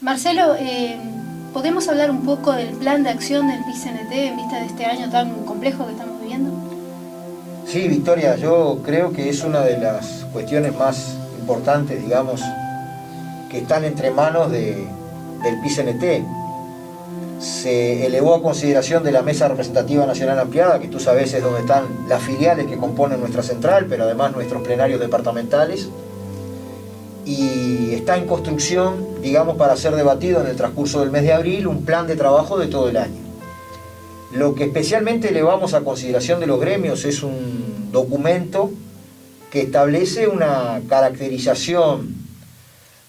Marcelo, ¿podemos hablar un poco del plan de acción del PICNT en vista de este año tan complejo que estamos viviendo? Sí, Victoria, yo creo que es una de las cuestiones más importantes, digamos, que están entre manos del PICNT. Se elevó a consideración de la Mesa Representativa Nacional Ampliada, que tú sabes es donde están las filiales que componen nuestra central, pero además nuestros plenarios departamentales, y está en construcción, digamos, para ser debatido en el transcurso del mes de abril, un plan de trabajo de todo el año. Lo que especialmente elevamos a consideración de los gremios es un documento que establece una caracterización,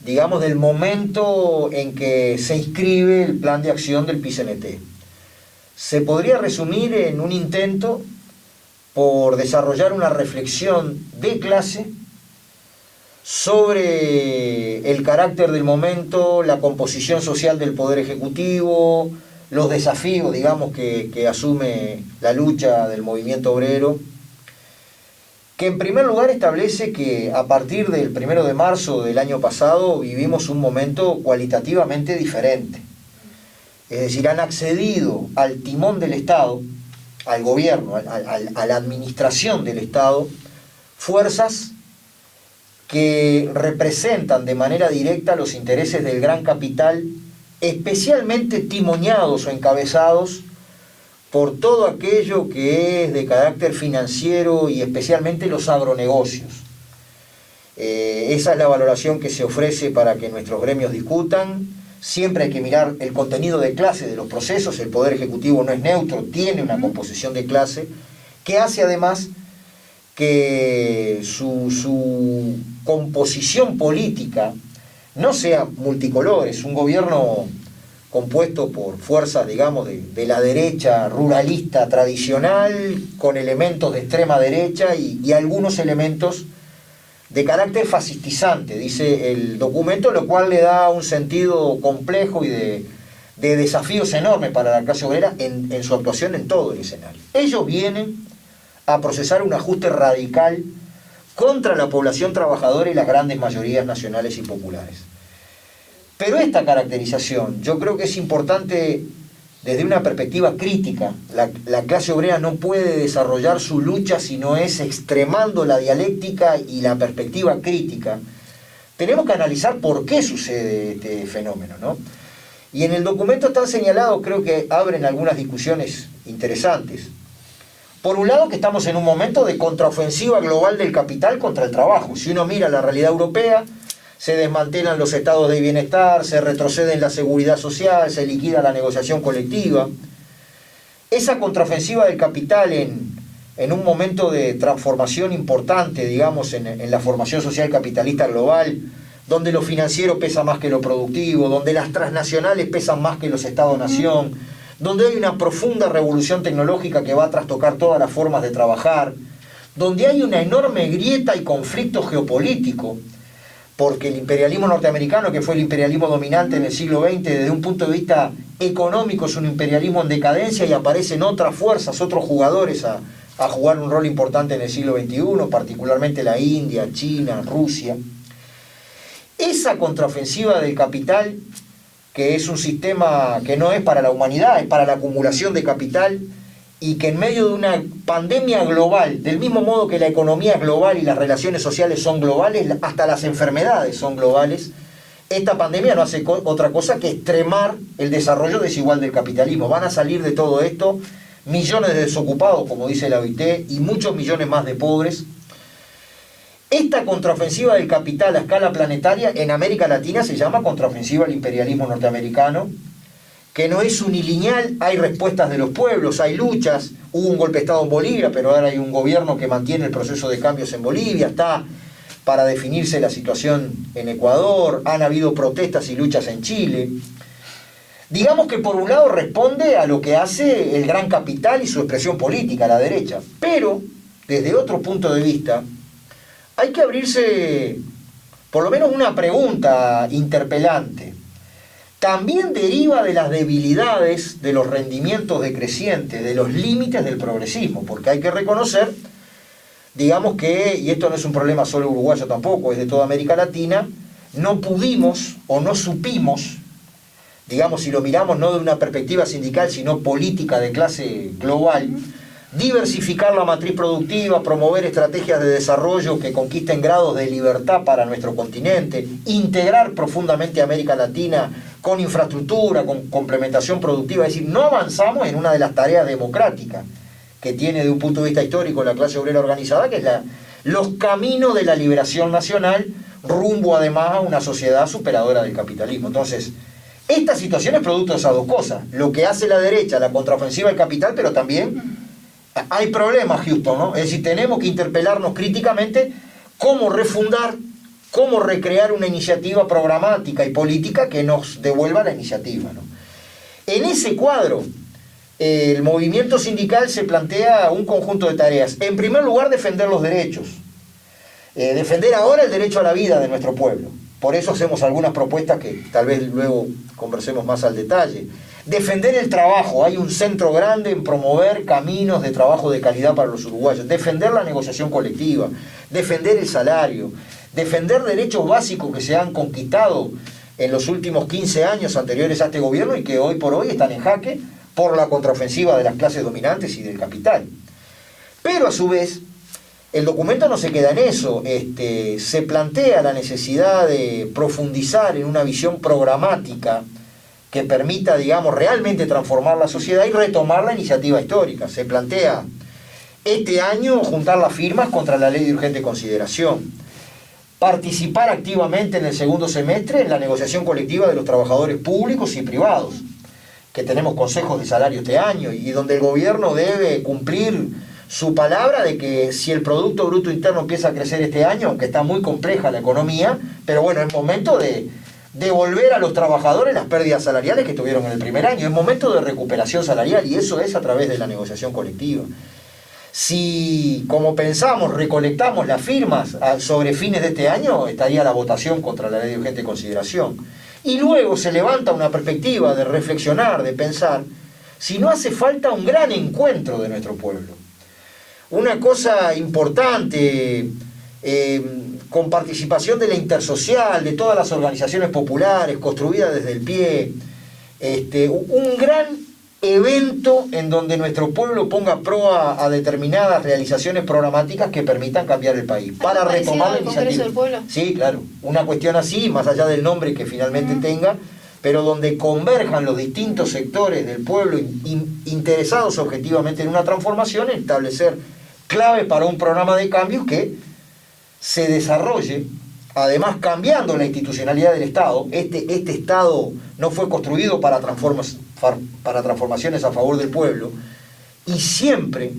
digamos, del momento en que se inscribe el plan de acción del PICNT. Se podría resumir en un intento por desarrollar una reflexión de clase sobre el carácter del momento, la composición social del Poder Ejecutivo, los desafíos, digamos, que asume la lucha del movimiento obrero, que en primer lugar establece que a partir del 1 de marzo del año pasado vivimos un momento cualitativamente diferente. Es decir, han accedido al timón del Estado, al gobierno, a la administración del Estado, fuerzas que representan de manera directa los intereses del gran capital, especialmente timoneados o encabezados por todo aquello que es de carácter financiero y especialmente los agronegocios. Esa es la valoración que se ofrece para que nuestros gremios discutan. Siempre hay que mirar el contenido de clase de los procesos. El Poder Ejecutivo no es neutro, tiene una composición de clase que hace además que su composición política no sea multicolor. Es un gobierno compuesto por fuerzas, digamos, de la derecha ruralista tradicional, con elementos de extrema derecha y algunos elementos de carácter fascistizante, dice el documento, lo cual le da un sentido complejo y de desafíos enormes para la clase obrera en su actuación en todo el escenario. Ellos vienen a procesar un ajuste radical contra la población trabajadora y las grandes mayorías nacionales y populares. Pero esta caracterización yo creo que es importante desde una perspectiva crítica. La clase obrera no puede desarrollar su lucha si no es extremando la dialéctica y la perspectiva crítica. Tenemos que analizar por qué sucede este fenómeno, ¿no? Y en el documento están señalados, creo que abren algunas discusiones interesantes. Por un lado, que estamos en un momento de contraofensiva global del capital contra el trabajo. Si uno mira la realidad europea, se desmantelan los estados de bienestar, se retrocede en la seguridad social, se liquida la negociación colectiva. Esa contraofensiva del capital en un momento de transformación importante, digamos, en la formación social capitalista global, donde lo financiero pesa más que lo productivo, donde las transnacionales pesan más que los estados-nación, donde hay una profunda revolución tecnológica que va a trastocar todas las formas de trabajar, donde hay una enorme grieta y conflicto geopolítico, porque el imperialismo norteamericano, que fue el imperialismo dominante en el siglo XX, desde un punto de vista económico es un imperialismo en decadencia y aparecen otras fuerzas, otros jugadores a jugar un rol importante en el siglo XXI, particularmente la India, China, Rusia. Esa contraofensiva del capital, que es un sistema que no es para la humanidad, es para la acumulación de capital, y que en medio de una pandemia global, del mismo modo que la economía es global y las relaciones sociales son globales, hasta las enfermedades son globales, esta pandemia no hace otra cosa que extremar el desarrollo desigual del capitalismo. Van a salir de todo esto millones de desocupados, como dice la OIT, y muchos millones más de pobres. Esta contraofensiva del capital a escala planetaria en América Latina se llama contraofensiva al imperialismo norteamericano, que no es unilineal, hay respuestas de los pueblos, hay luchas, hubo un golpe de Estado en Bolivia, pero ahora hay un gobierno que mantiene el proceso de cambios en Bolivia, está para definirse la situación en Ecuador, han habido protestas y luchas en Chile. Digamos que por un lado responde a lo que hace el gran capital y su expresión política, la derecha, pero desde otro punto de vista, hay que abrirse por lo menos una pregunta interpelante. También deriva de las debilidades de los rendimientos decrecientes, de los límites del progresismo, porque hay que reconocer, digamos que, y esto no es un problema solo uruguayo tampoco, es de toda América Latina, no pudimos o no supimos digamos, si lo miramos no de una perspectiva sindical, sino política de clase global, diversificar la matriz productiva, promover estrategias de desarrollo que conquisten grados de libertad para nuestro continente, integrar profundamente a América Latina con infraestructura, con complementación productiva, es decir, no avanzamos en una de las tareas democráticas que tiene de un punto de vista histórico la clase obrera organizada, que es los caminos de la liberación nacional rumbo además a una sociedad superadora del capitalismo. Entonces, esta situación es producto de esas dos cosas, lo que hace la derecha, la contraofensiva del capital, pero también hay problemas, Houston, ¿no? Es decir, tenemos que interpelarnos críticamente cómo refundar, cómo recrear una iniciativa programática y política que nos devuelva la iniciativa, ¿no? En ese cuadro, el movimiento sindical se plantea un conjunto de tareas. En primer lugar, defender los derechos. Defender ahora el derecho a la vida de nuestro pueblo. Por eso hacemos algunas propuestas que tal vez luego conversemos más al detalle. Defender el trabajo. Hay un centro grande en promover caminos de trabajo de calidad para los uruguayos. Defender la negociación colectiva. Defender el salario. Defender derechos básicos que se han conquistado en los últimos 15 años anteriores a este gobierno y que hoy por hoy están en jaque por la contraofensiva de las clases dominantes y del capital. Pero a su vez, el documento no se queda en eso, se plantea la necesidad de profundizar en una visión programática que permita, digamos, realmente transformar la sociedad y retomar la iniciativa histórica. Se plantea este año juntar las firmas contra la ley de urgente consideración, participar activamente en el segundo semestre en la negociación colectiva de los trabajadores públicos y privados, que tenemos consejos de salario este año y donde el gobierno debe cumplir su palabra de que si el Producto Bruto Interno empieza a crecer este año, aunque está muy compleja la economía, pero bueno, es momento de devolver a los trabajadores las pérdidas salariales que tuvieron en el primer año, es momento de recuperación salarial y eso es a través de la negociación colectiva. Si, como pensamos, recolectamos las firmas sobre fines de este año, estaría la votación contra la ley de urgente consideración. Y luego se levanta una perspectiva de reflexionar, de pensar, si no hace falta un gran encuentro de nuestro pueblo. Una cosa importante, con participación de la intersocial, de todas las organizaciones populares, construidas desde el pie, un gran evento en donde nuestro pueblo ponga proa a determinadas realizaciones programáticas que permitan cambiar el país, para retomar la iniciativa. Del pueblo? Sí, claro, una cuestión así, más allá del nombre que finalmente tenga, pero donde converjan los distintos sectores del pueblo interesados objetivamente en una transformación, establecer claves para un programa de cambios que se desarrolle, además cambiando la institucionalidad del Estado. Este Estado no fue construido para transformaciones a favor del pueblo, y siempre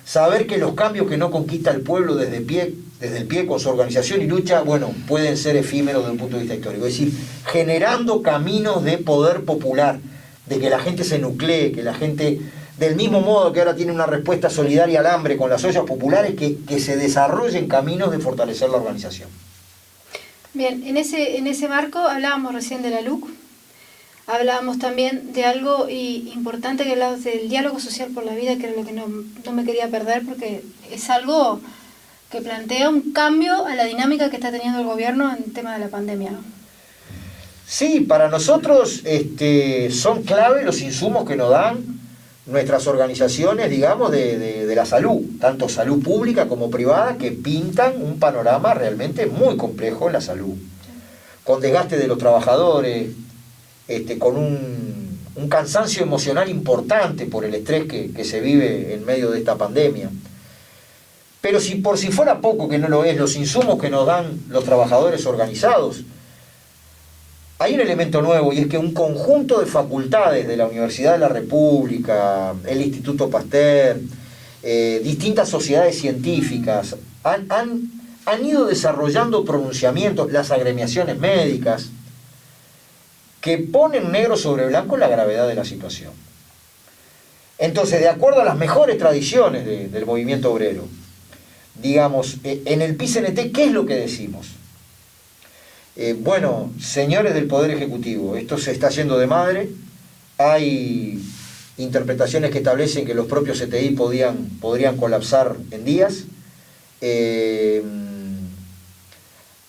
saber que los cambios que no conquista el pueblo desde el pie con su organización y lucha, bueno, pueden ser efímeros desde un punto de vista histórico. Es decir, generando caminos de poder popular, de que la gente se nuclee, que la gente, del mismo modo que ahora tiene una respuesta solidaria al hambre con las ollas populares, que se desarrollen caminos de fortalecer la organización. Bien, en ese marco hablábamos recién de la LUC, hablábamos también de algo importante que hablabas del diálogo social por la vida, que era lo que no me quería perder, porque es algo que plantea un cambio a la dinámica que está teniendo el gobierno en el tema de la pandemia, ¿no? Sí, para nosotros son clave los insumos que nos dan nuestras organizaciones, digamos, de la salud, tanto salud pública como privada, que pintan un panorama realmente muy complejo en la salud, con desgaste de los trabajadores, con un cansancio emocional importante por el estrés que se vive en medio de esta pandemia. Pero por si fuera poco, que no lo es, los insumos que nos dan los trabajadores organizados, hay un elemento nuevo, y es que un conjunto de facultades de la Universidad de la República, el Instituto Pasteur, distintas sociedades científicas, han ido desarrollando pronunciamientos, las agremiaciones médicas, que ponen negro sobre blanco la gravedad de la situación. Entonces, de acuerdo a las mejores tradiciones del movimiento obrero, digamos, en el PICNT, ¿qué es lo que decimos? Bueno, señores del Poder Ejecutivo, esto se está yendo de madre. Hay interpretaciones que establecen que los propios CTI podrían colapsar en días.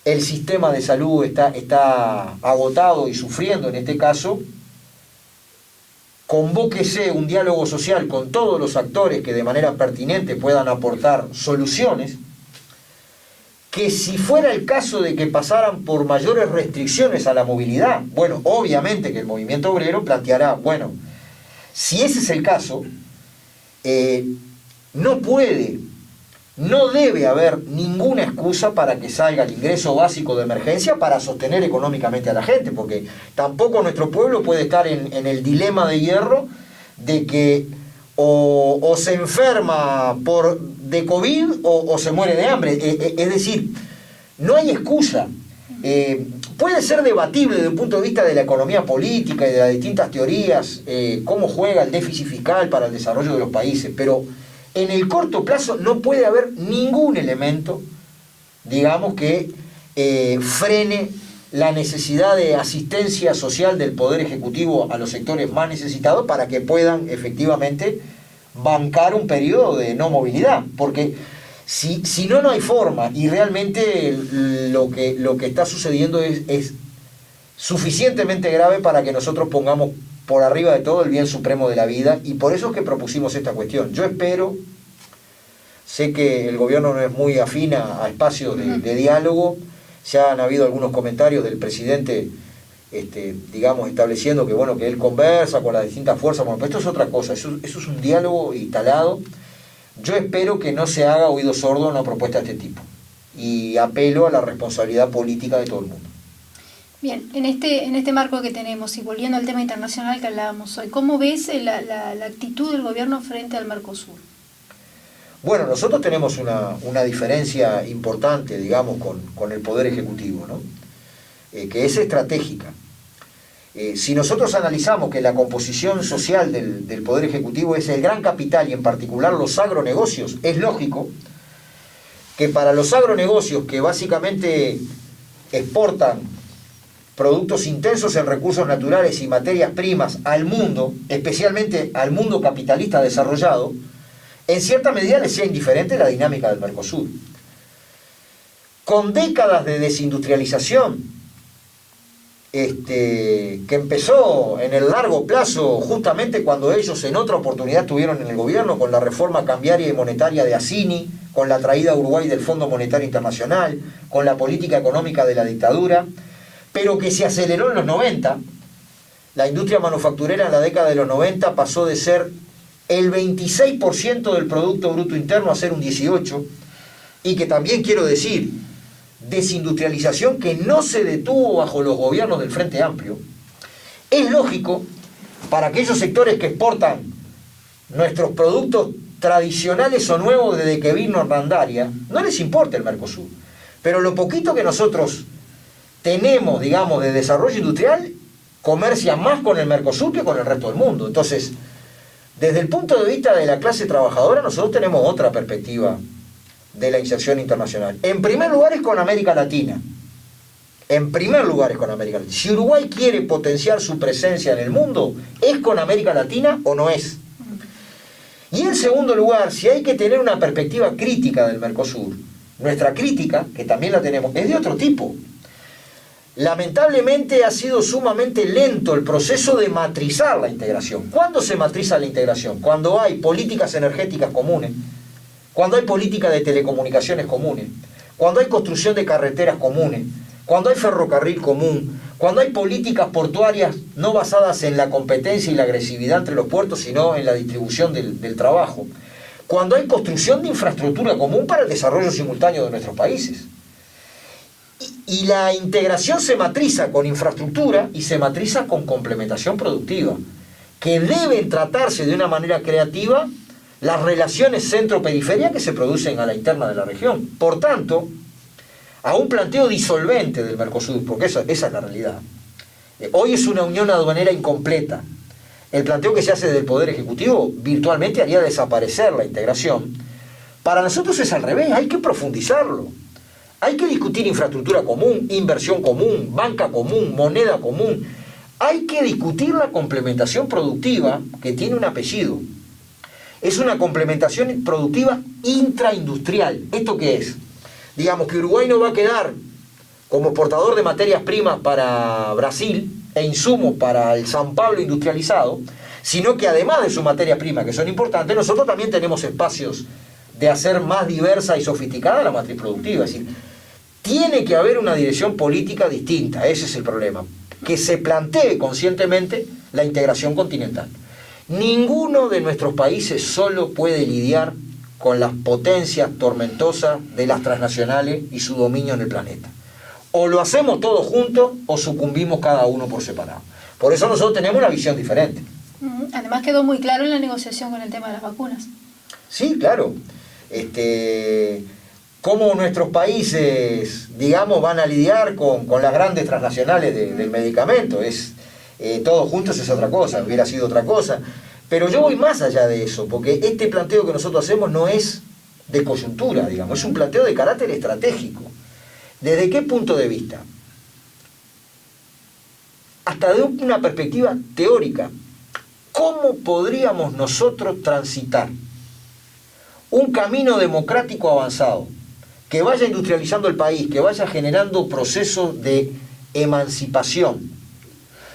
El sistema de salud está agotado y sufriendo en este caso, convóquese un diálogo social con todos los actores que de manera pertinente puedan aportar soluciones, que si fuera el caso de que pasaran por mayores restricciones a la movilidad, bueno, obviamente que el movimiento obrero planteará, bueno, si ese es el caso, no debe haber ninguna excusa para que salga el ingreso básico de emergencia para sostener económicamente a la gente, porque tampoco nuestro pueblo puede estar en el dilema de hierro de que o se enferma de COVID o se muere de hambre. Es decir, no hay excusa. Puede ser debatible desde el punto de vista de la economía política y de las distintas teorías, cómo juega el déficit fiscal para el desarrollo de los países, pero en el corto plazo no puede haber ningún elemento, digamos, que frene la necesidad de asistencia social del Poder Ejecutivo a los sectores más necesitados para que puedan efectivamente bancar un periodo de no movilidad, porque si no hay forma, y realmente lo que está sucediendo es suficientemente grave para que nosotros pongamos por arriba de todo el bien supremo de la vida, y por eso es que propusimos esta cuestión. Yo espero, sé que el gobierno no es muy afín a espacios de diálogo, ya han habido algunos comentarios del presidente, digamos, estableciendo que bueno, que él conversa con las distintas fuerzas, bueno, pero esto es otra cosa, eso es un diálogo instalado. Yo espero que no se haga oído sordo a una propuesta de este tipo, y apelo a la responsabilidad política de todo el mundo. Bien, en este marco que tenemos, y volviendo al tema internacional que hablábamos hoy, ¿cómo ves la actitud del gobierno frente al Mercosur? Bueno, nosotros tenemos una diferencia importante, digamos, con el Poder Ejecutivo, ¿no? Que es estratégica. Si nosotros analizamos que la composición social del Poder Ejecutivo es el gran capital, y en particular los agronegocios, es lógico que para los agronegocios, que básicamente exportan productos intensos en recursos naturales y materias primas al mundo, especialmente al mundo capitalista desarrollado, en cierta medida les sea indiferente la dinámica del Mercosur. Con décadas de desindustrialización, que empezó en el largo plazo justamente cuando ellos en otra oportunidad estuvieron en el gobierno, con la reforma cambiaria y monetaria de Assini, con la traída a Uruguay del Fondo Monetario Internacional, con la política económica de la dictadura, pero que se aceleró en los 90. La industria manufacturera en la década de los 90 pasó de ser el 26% del Producto Bruto Interno a ser un 18%, y que también quiero decir, desindustrialización que no se detuvo bajo los gobiernos del Frente Amplio. Es lógico, para aquellos sectores que exportan nuestros productos tradicionales o nuevos desde que vino Hernandaria, no les importa el Mercosur, pero lo poquito que nosotros tenemos, digamos, de desarrollo industrial, comercia más con el Mercosur que con el resto del mundo. Entonces, desde el punto de vista de la clase trabajadora, nosotros tenemos otra perspectiva de la inserción internacional. En primer lugar es con América Latina. Si Uruguay quiere potenciar su presencia en el mundo, ¿es con América Latina o no es? Y en segundo lugar, si hay que tener una perspectiva crítica del Mercosur, nuestra crítica, que también la tenemos, es de otro tipo. Lamentablemente ha sido sumamente lento el proceso de matrizar la integración. ¿Cuándo se matriza la integración? Cuando hay políticas energéticas comunes, cuando hay política de telecomunicaciones comunes, cuando hay construcción de carreteras comunes, cuando hay ferrocarril común, cuando hay políticas portuarias no basadas en la competencia y la agresividad entre los puertos, sino en la distribución del trabajo, cuando hay construcción de infraestructura común para el desarrollo simultáneo de nuestros países. Y la integración se matriza con infraestructura y se matriza con complementación productiva, que deben tratarse de una manera creativa las relaciones centro-periferia que se producen a la interna de la región. Por tanto, a un planteo disolvente del Mercosur, porque esa es la realidad. Hoy es una unión aduanera incompleta. El planteo que se hace del Poder Ejecutivo virtualmente haría desaparecer la integración. Para nosotros es al revés, hay que profundizarlo. Hay que discutir infraestructura común, inversión común, banca común, moneda común. Hay que discutir la complementación productiva que tiene un apellido. Es una complementación productiva intraindustrial. ¿Esto qué es? Digamos que Uruguay no va a quedar como exportador de materias primas para Brasil e insumos para el San Pablo industrializado, sino que además de sus materias primas, que son importantes, nosotros también tenemos espacios de hacer más diversa y sofisticada la matriz productiva. Es decir, tiene que haber una dirección política distinta, ese es el problema, que se plantee conscientemente la integración continental. Ninguno de nuestros países solo puede lidiar con las potencias tormentosas de las transnacionales y su dominio en el planeta. O lo hacemos todos juntos o sucumbimos cada uno por separado. Por eso nosotros tenemos una visión diferente. Además quedó muy claro en la negociación con el tema de las vacunas. Sí, claro. Cómo nuestros países, digamos, van a lidiar con las grandes transnacionales del medicamento. Todos juntos es otra cosa, hubiera sido otra cosa. Pero yo voy más allá de eso, porque este planteo que nosotros hacemos no es de coyuntura, digamos, es un planteo de carácter estratégico. ¿Desde qué punto de vista? Hasta de una perspectiva teórica. ¿Cómo podríamos nosotros transitar un camino democrático avanzado que vaya industrializando el país, que vaya generando procesos de emancipación,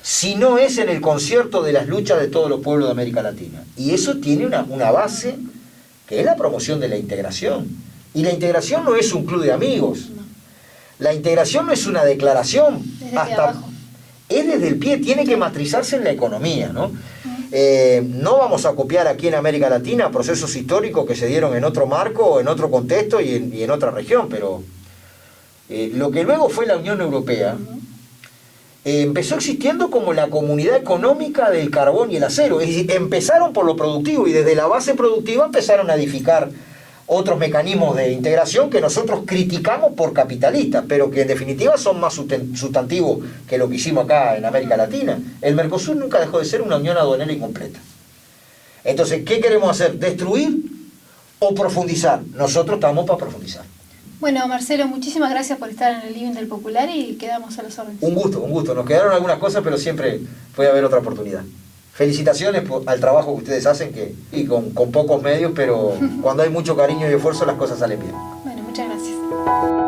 si no es en el concierto de las luchas de todos los pueblos de América Latina? Y eso tiene una base que es la promoción de la integración. Y la integración no es un club de amigos. La integración no es una declaración. Es desde el pie, tiene que matrizarse en la economía, ¿no? No vamos a copiar aquí en América Latina procesos históricos que se dieron en otro marco, en otro contexto y en otra región, pero lo que luego fue la Unión Europea empezó existiendo como la comunidad económica del carbón y el acero. Es decir, empezaron por lo productivo y desde la base productiva empezaron a edificar otros mecanismos de integración que nosotros criticamos por capitalistas, pero que en definitiva son más sustantivos que lo que hicimos acá en América Latina. El Mercosur nunca dejó de ser una unión aduanera incompleta. Entonces, ¿qué queremos hacer? ¿Destruir o profundizar? Nosotros estamos para profundizar. Bueno, Marcelo, muchísimas gracias por estar en el Living del Popular y quedamos a las órdenes. Un gusto. Nos quedaron algunas cosas, pero siempre puede haber otra oportunidad. Felicitaciones al trabajo que ustedes hacen, y con pocos medios, pero cuando hay mucho cariño y esfuerzo las cosas salen bien. Bueno, muchas gracias.